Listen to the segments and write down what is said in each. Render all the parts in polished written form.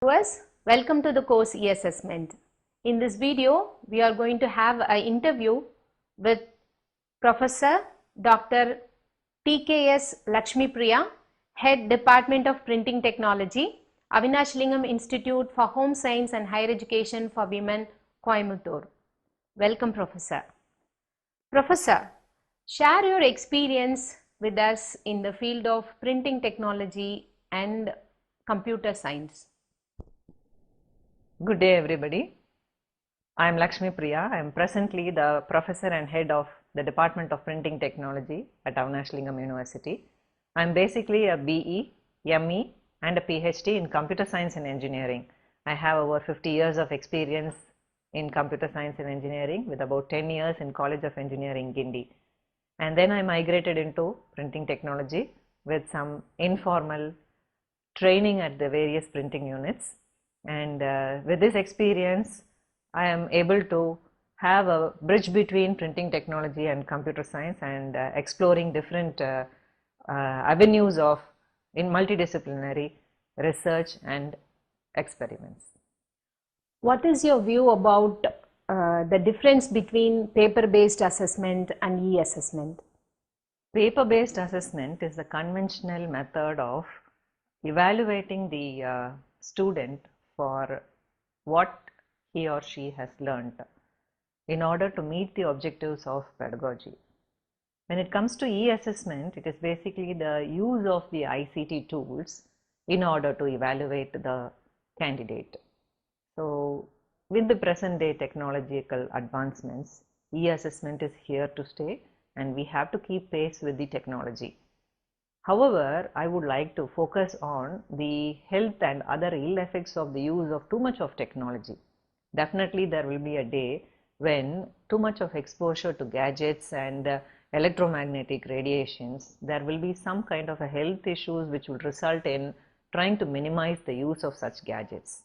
Viewers, welcome to the course E-Assessment. In this video, we are going to have an interview with Professor Dr. TKS Lakshmi Priya, Head Department of Printing Technology, Avinash Lingam Institute for Home Science and Higher Education for Women, Coimbatore. Welcome, Professor. Professor, share your experience with us in the field of printing technology and computer science. Good day everybody. I am Lakshmi Priya. I am presently the Professor and Head of the Department of Printing Technology at Avinash Lingam University. I am basically a BE, ME and a PhD in Computer Science and Engineering. I have over 50 years of experience in Computer Science and Engineering with about 10 years in College of Engineering, Guindy. And then I migrated into printing technology with some informal training at the various printing units. And with this experience, I am able to have a bridge between printing technology and computer science and exploring different avenues of in multidisciplinary research and experiments. What is your view about the difference between paper-based assessment and e-assessment? Paper-based assessment is the conventional method of evaluating the student for what he or she has learned in order to meet the objectives of pedagogy. When it comes to e-assessment, it is basically the use of the ICT tools in order to evaluate the candidate. So, with the present day technological advancements, e-assessment is here to stay and we have to keep pace with the technology. However, I would like to focus on the health and other ill effects of the use of too much of technology. Definitely there will be a day when too much of exposure to gadgets and electromagnetic radiations, there will be some kind of a health issues which will result in trying to minimize the use of such gadgets.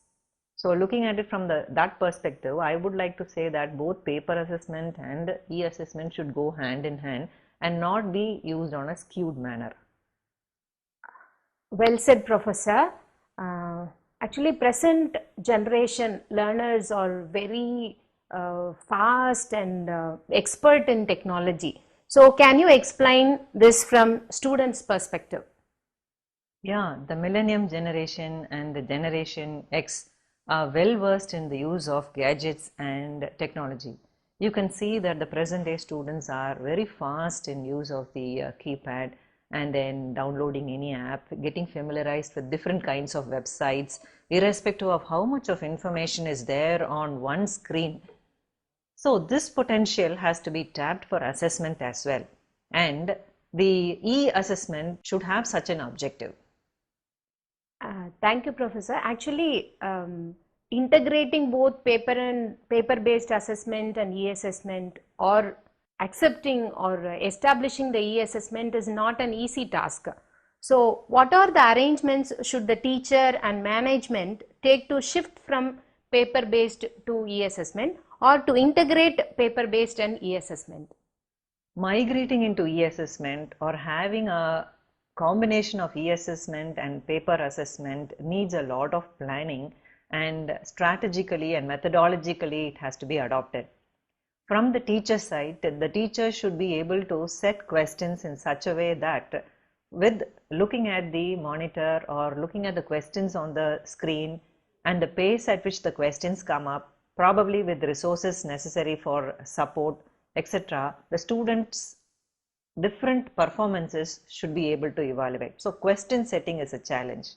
So looking at it from that perspective, I would like to say that both paper assessment and e-assessment should go hand in hand and not be used on a skewed manner. Well said, Professor. Actually, present generation learners are very fast and expert in technology. So, can you explain this from students' perspective? Yeah, the millennium generation and the generation X are well versed in the use of gadgets and technology. You can see that the present day students are very fast in use of the keypad and then downloading any app, getting familiarized with different kinds of websites, irrespective of how much of information is there on one screen. So this potential has to be tapped for assessment as well, and the e-assessment should have such an objective. Thank you, Professor. Actually, integrating both paper-based assessment and e-assessment, or accepting or establishing the e-assessment is not an easy task. So, what are the arrangements should the teacher and management take to shift from paper-based to e-assessment or to integrate paper-based and e-assessment? Migrating into e-assessment or having a combination of e-assessment and paper assessment needs a lot of planning, and strategically and methodologically it has to be adopted. From the teacher side, the teacher should be able to set questions in such a way that with looking at the monitor or looking at the questions on the screen and the pace at which the questions come up, probably with resources necessary for support, etc., the students' different performances should be able to evaluate. So question setting is a challenge.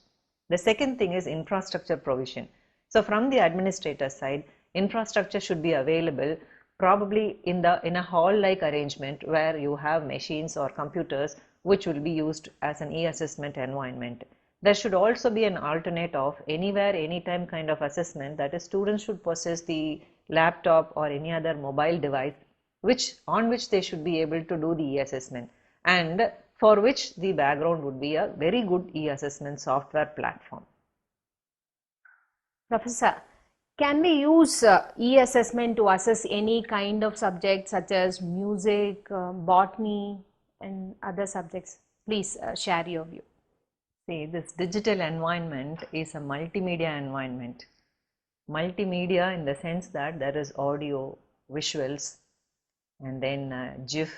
The second thing is infrastructure provision. So from the administrator side, infrastructure should be available probably in a hall-like arrangement where you have machines or computers which will be used as an e-assessment environment. There should also be an alternate of anywhere, anytime kind of assessment, that is, students should possess the laptop or any other mobile device on which they should be able to do the e-assessment, and for which the background would be a very good e-assessment software platform. Professor, can we use e-assessment to assess any kind of subject such as music, botany and other subjects? Please share your view. See, this digital environment is a multimedia environment. Multimedia in the sense that there is audio, visuals, and then GIF,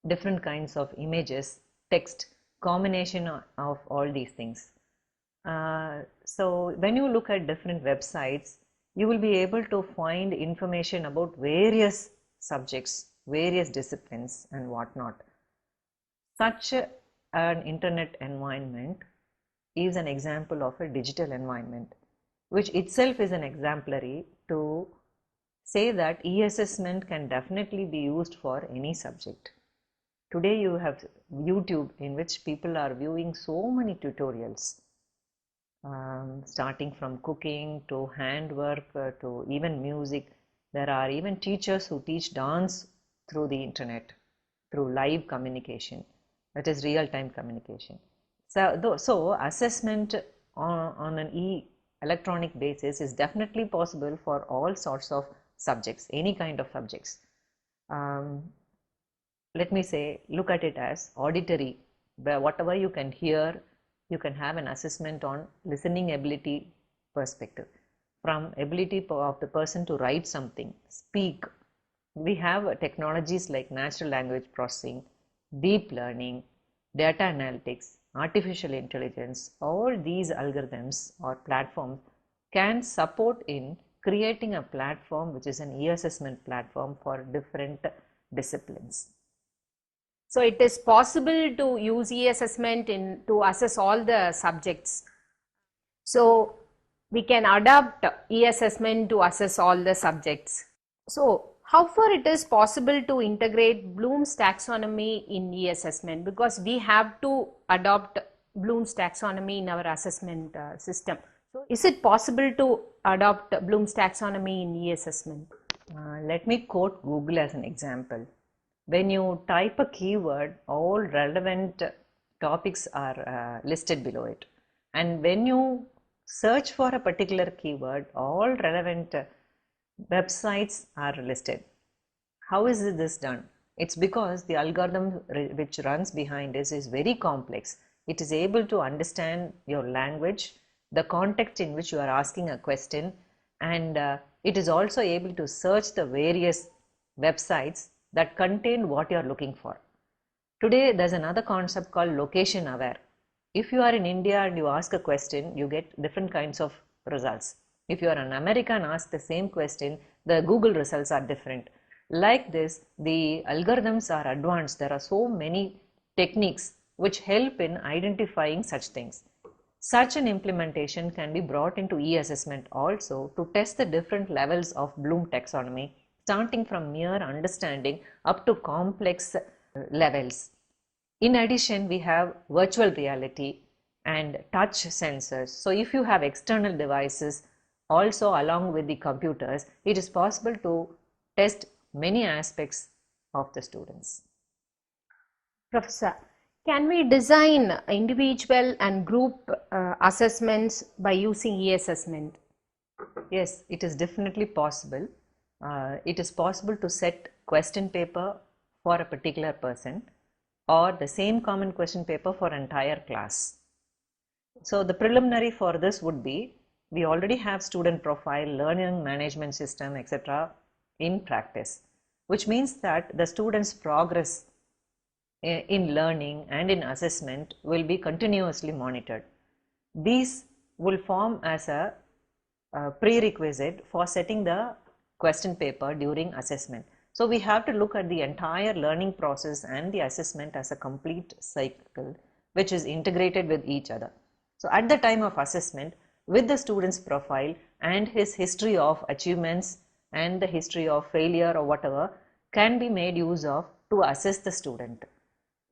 different kinds of images, text, combination of all these things. So when you look at different websites, you will be able to find information about various subjects, various disciplines and whatnot. Such an internet environment is an example of a digital environment, which itself is an exemplary to say that e-assessment can definitely be used for any subject. Today you have YouTube, in which people are viewing so many tutorials, starting from cooking to handwork to even music. There are even teachers who teach dance through the internet, through live communication, that is real-time communication. So assessment on an electronic basis is definitely possible for all sorts of subjects, any kind of subjects. Let me say, look at it as auditory, where whatever you can hear, you can have an assessment on listening ability perspective. From ability of the person to write something, speak, we have technologies like natural language processing, deep learning, data analytics, artificial intelligence. All these algorithms or platforms can support in creating a platform which is an e-assessment platform for different disciplines. So it is possible to use e-assessment to assess all the subjects. So we can adopt e-assessment to assess all the subjects. So how far it is possible to integrate Bloom's taxonomy in e-assessment, because we have to adopt Bloom's taxonomy in our assessment system. So is it possible to adopt Bloom's taxonomy in e-assessment? Let me quote Google as an example. When you type a keyword, all relevant topics are listed below it. And when you search for a particular keyword, all relevant websites are listed. How is this done? It's because the algorithm which runs behind this is very complex. It is able to understand your language, the context in which you are asking a question, and it is also able to search the various websites that contain what you are looking for. Today there's another concept called location aware. If you are in India and you ask a question, you get different kinds of results. If you are an American and ask the same question, the Google results are different. Like this, the algorithms are advanced. There are so many techniques which help in identifying such things. Such an implementation can be brought into e-assessment also to test the different levels of Bloom taxonomy, starting from mere understanding up to complex levels. In addition, we have virtual reality and touch sensors. So if you have external devices also along with the computers, it is possible to test many aspects of the students. Professor, can we design individual and group assessments by using e-assessment? Yes, it is definitely possible. It is possible to set question paper for a particular person or the same common question paper for entire class. So the preliminary for this would be, we already have student profile, learning management system, etc. in practice, which means that the students' progress in learning and in assessment will be continuously monitored. These will form as a prerequisite for setting the question paper during assessment. So we have to look at the entire learning process and the assessment as a complete cycle which is integrated with each other. So at the time of assessment, with the student's profile and his history of achievements and the history of failure or whatever can be made use of to assess the student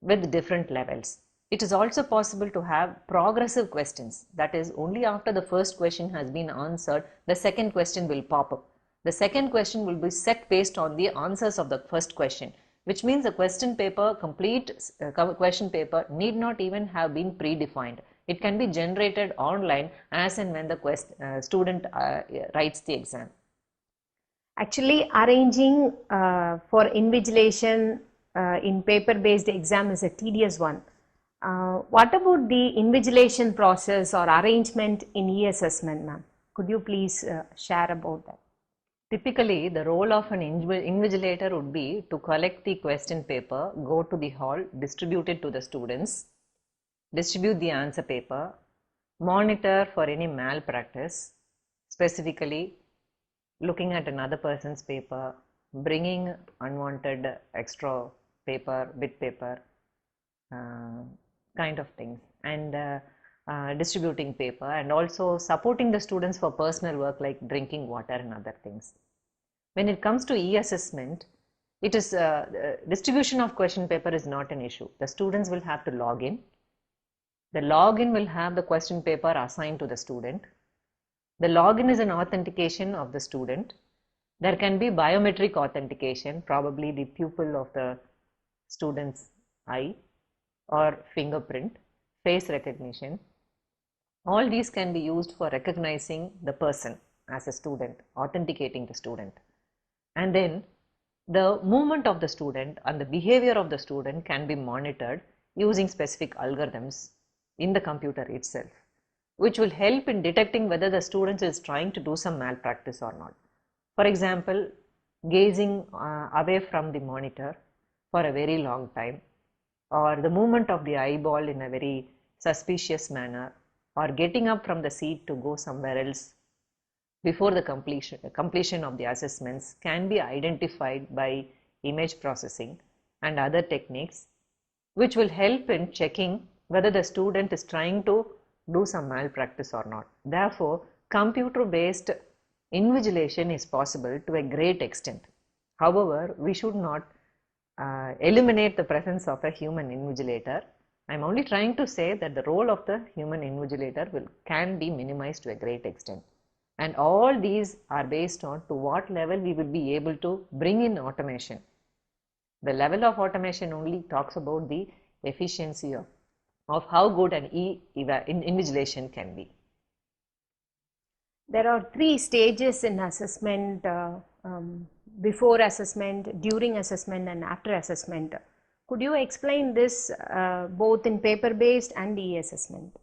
with different levels. It is also possible to have progressive questions, that is, only after the first question has been answered, the second question will pop up. The second question will be set based on the answers of the first question, which means the question paper, complete question paper need not even have been predefined. It can be generated online as and when the student writes the exam. Actually, arranging for invigilation in paper-based exam is a tedious one. What about the invigilation process or arrangement in e-assessment, ma'am? Could you please share about that? Typically, the role of an invigilator would be to collect the question paper, go to the hall, distribute it to the students, distribute the answer paper, monitor for any malpractice, specifically looking at another person's paper, bringing unwanted extra paper, bit paper, kind of things, and distributing paper, and also supporting the students for personal work like drinking water and other things. When it comes to e-assessment, it is distribution of question paper is not an issue. The students will have to log in. The login will have the question paper assigned to the student. The login is an authentication of the student. There can be biometric authentication, probably the pupil of the student's eye or fingerprint, face recognition. All these can be used for recognizing the person as a student, authenticating the student. And then the movement of the student and the behavior of the student can be monitored using specific algorithms in the computer itself, which will help in detecting whether the student is trying to do some malpractice or not. For example, gazing away from the monitor for a very long time, or the movement of the eyeball in a very suspicious manner, or getting up from the seat to go somewhere else before the completion of the assessments can be identified by image processing and other techniques, which will help in checking whether the student is trying to do some malpractice or not. Therefore, computer-based invigilation is possible to a great extent. However, we should not eliminate the presence of a human invigilator. I am only trying to say that the role of the human invigilator can be minimized to a great extent. And all these are based on to what level we will be able to bring in automation. The level of automation only talks about the efficiency of how good an invigilation can be. There are 3 stages in assessment, before assessment, during assessment and after assessment. Could you explain this both in paper-based and e-assessment?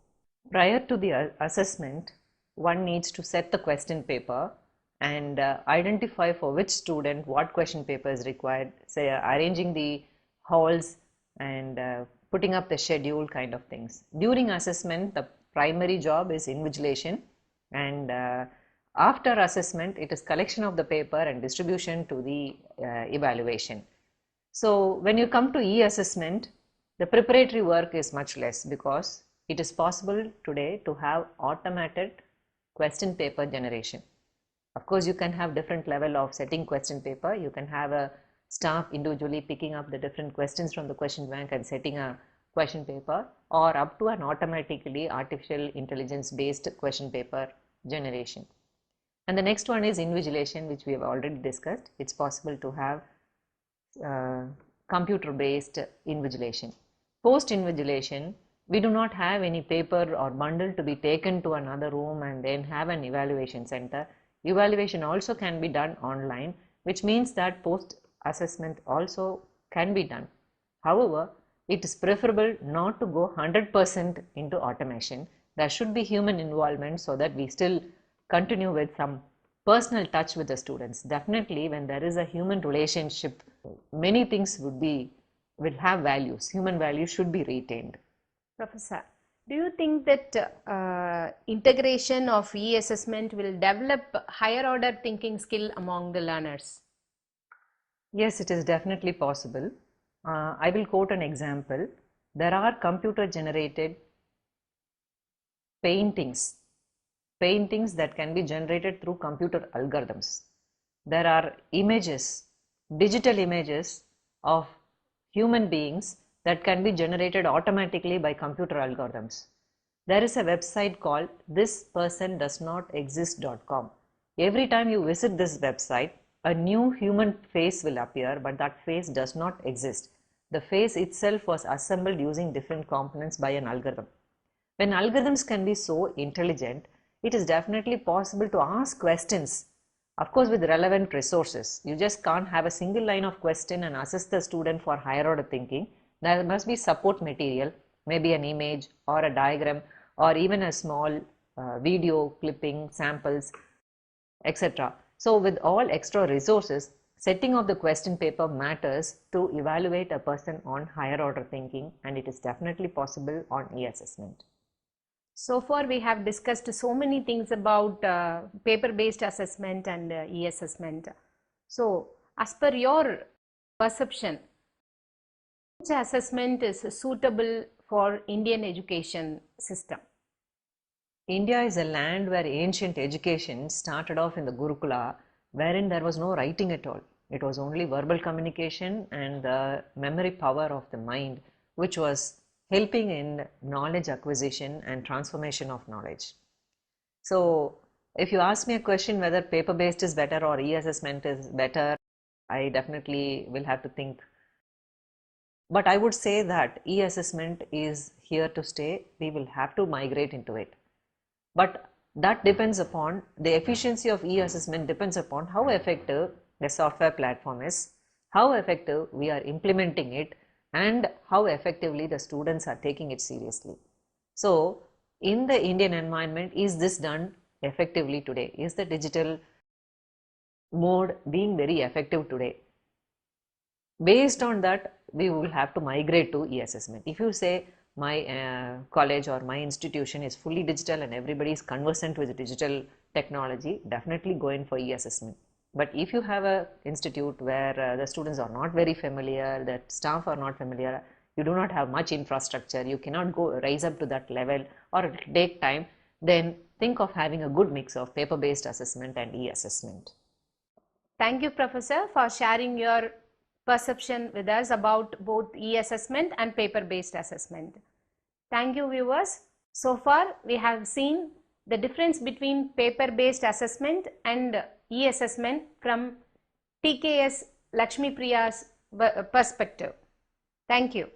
Prior to the assessment, one needs to set the question paper and identify for which student what question paper is required, say arranging the halls and putting up the schedule kind of things. During assessment, the primary job is invigilation, and after assessment, it is collection of the paper and distribution to the evaluation. So when you come to e-assessment, the preparatory work is much less because it is possible today to have automated question paper generation. Of course, you can have different level of setting question paper. You can have a staff individually picking up the different questions from the question bank and setting a question paper, or up to an automatically artificial intelligence based question paper generation. And the next one is invigilation, which we have already discussed. It's possible to have computer based invigilation. Post invigilation, we do not have any paper or bundle to be taken to another room and then have an evaluation center. Evaluation also can be done online, which means that post assessment also can be done. However, it is preferable not to go 100% into automation. There should be human involvement so that we still continue with some personal touch with the students. Definitely, when there is a human relationship, many things will have values. Human values should be retained. Professor, do you think that integration of e-assessment will develop higher order thinking skill among the learners? Yes, it is definitely possible. I will quote an example. There are computer generated paintings that can be generated through computer algorithms. There are images, digital images of human beings that can be generated automatically by computer algorithms. There is a website called thispersondoesnotexist.com. Every time you visit this website, a new human face will appear, but that face does not exist. The face itself was assembled using different components by an algorithm. When algorithms can be so intelligent, it is definitely possible to ask questions, of course with relevant resources. You just can't have a single line of question and assess the student for higher order thinking. There must be support material maybe an image or a diagram or even a small video clipping, samples, etc. So with all extra resources, setting of the question paper matters to evaluate a person on higher order thinking, and it is definitely possible on e-assessment. So far we have discussed so many things about paper-based assessment and e-assessment. So as per your perception, which assessment is suitable for Indian education system? India is a land where ancient education started off in the Gurukula, wherein there was no writing at all. It was only verbal communication and the memory power of the mind, which was helping in knowledge acquisition and transformation of knowledge. So if you ask me a question whether paper-based is better or e-assessment is better, I definitely will have to think. But I would say that e-assessment is here to stay. We will have to migrate into it. But that depends upon the efficiency of e-assessment, depends upon how effective the software platform is, how effective we are implementing it, and how effectively the students are taking it seriously. So in the Indian environment, is this done effectively today? Is the digital mode being very effective today? Based on that, we will have to migrate to e-assessment. If you say my college or my institution is fully digital and everybody is conversant with digital technology, definitely go in for e-assessment. But if you have an institute where the students are not very familiar, the staff are not familiar, you do not have much infrastructure, you cannot go rise up to that level, or it will take time, then think of having a good mix of paper-based assessment and e-assessment. Thank you, Professor, for sharing your perception with us about both e-assessment and paper-based assessment. Thank you, viewers. So far, we have seen the difference between paper-based assessment and e-assessment from TKS Lakshmi Priya's perspective. Thank you.